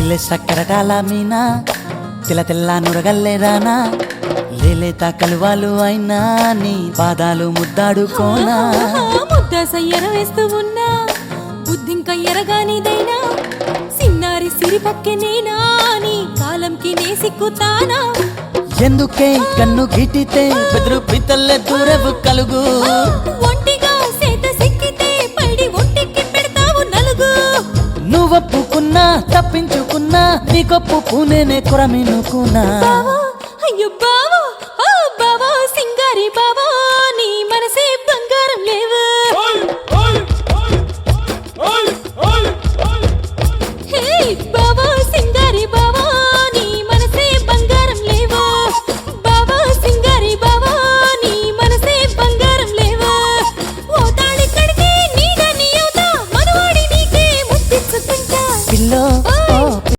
నీళ్ళే సక్కరటాల మీనా తెల్ల తెల్ల నురగల్లే రానా లేలేత కలువాలు అయినా నీ పాదాలు ముద్దాడుకోనా ముద్ద సయ్యర వేస్తూ ఉన్నా బుద్ధింక ఎరగానిదైనా సిన్నారి సిరిపక్కె నేనా నీ కాలంకి నే సిక్కుతానా ఎందుకే కన్ను గిటితే బెదురు పితల్లే దూరవు కలుగు ఒంటిగా సేత సిక్కితే పడి ఒంటికి పెడతావు నలుగు నువ్వొప్పుకున్నా తప్పించుకున్నా నీకొప్పుకునేనే కురమినుకున్నా అయ్యో బా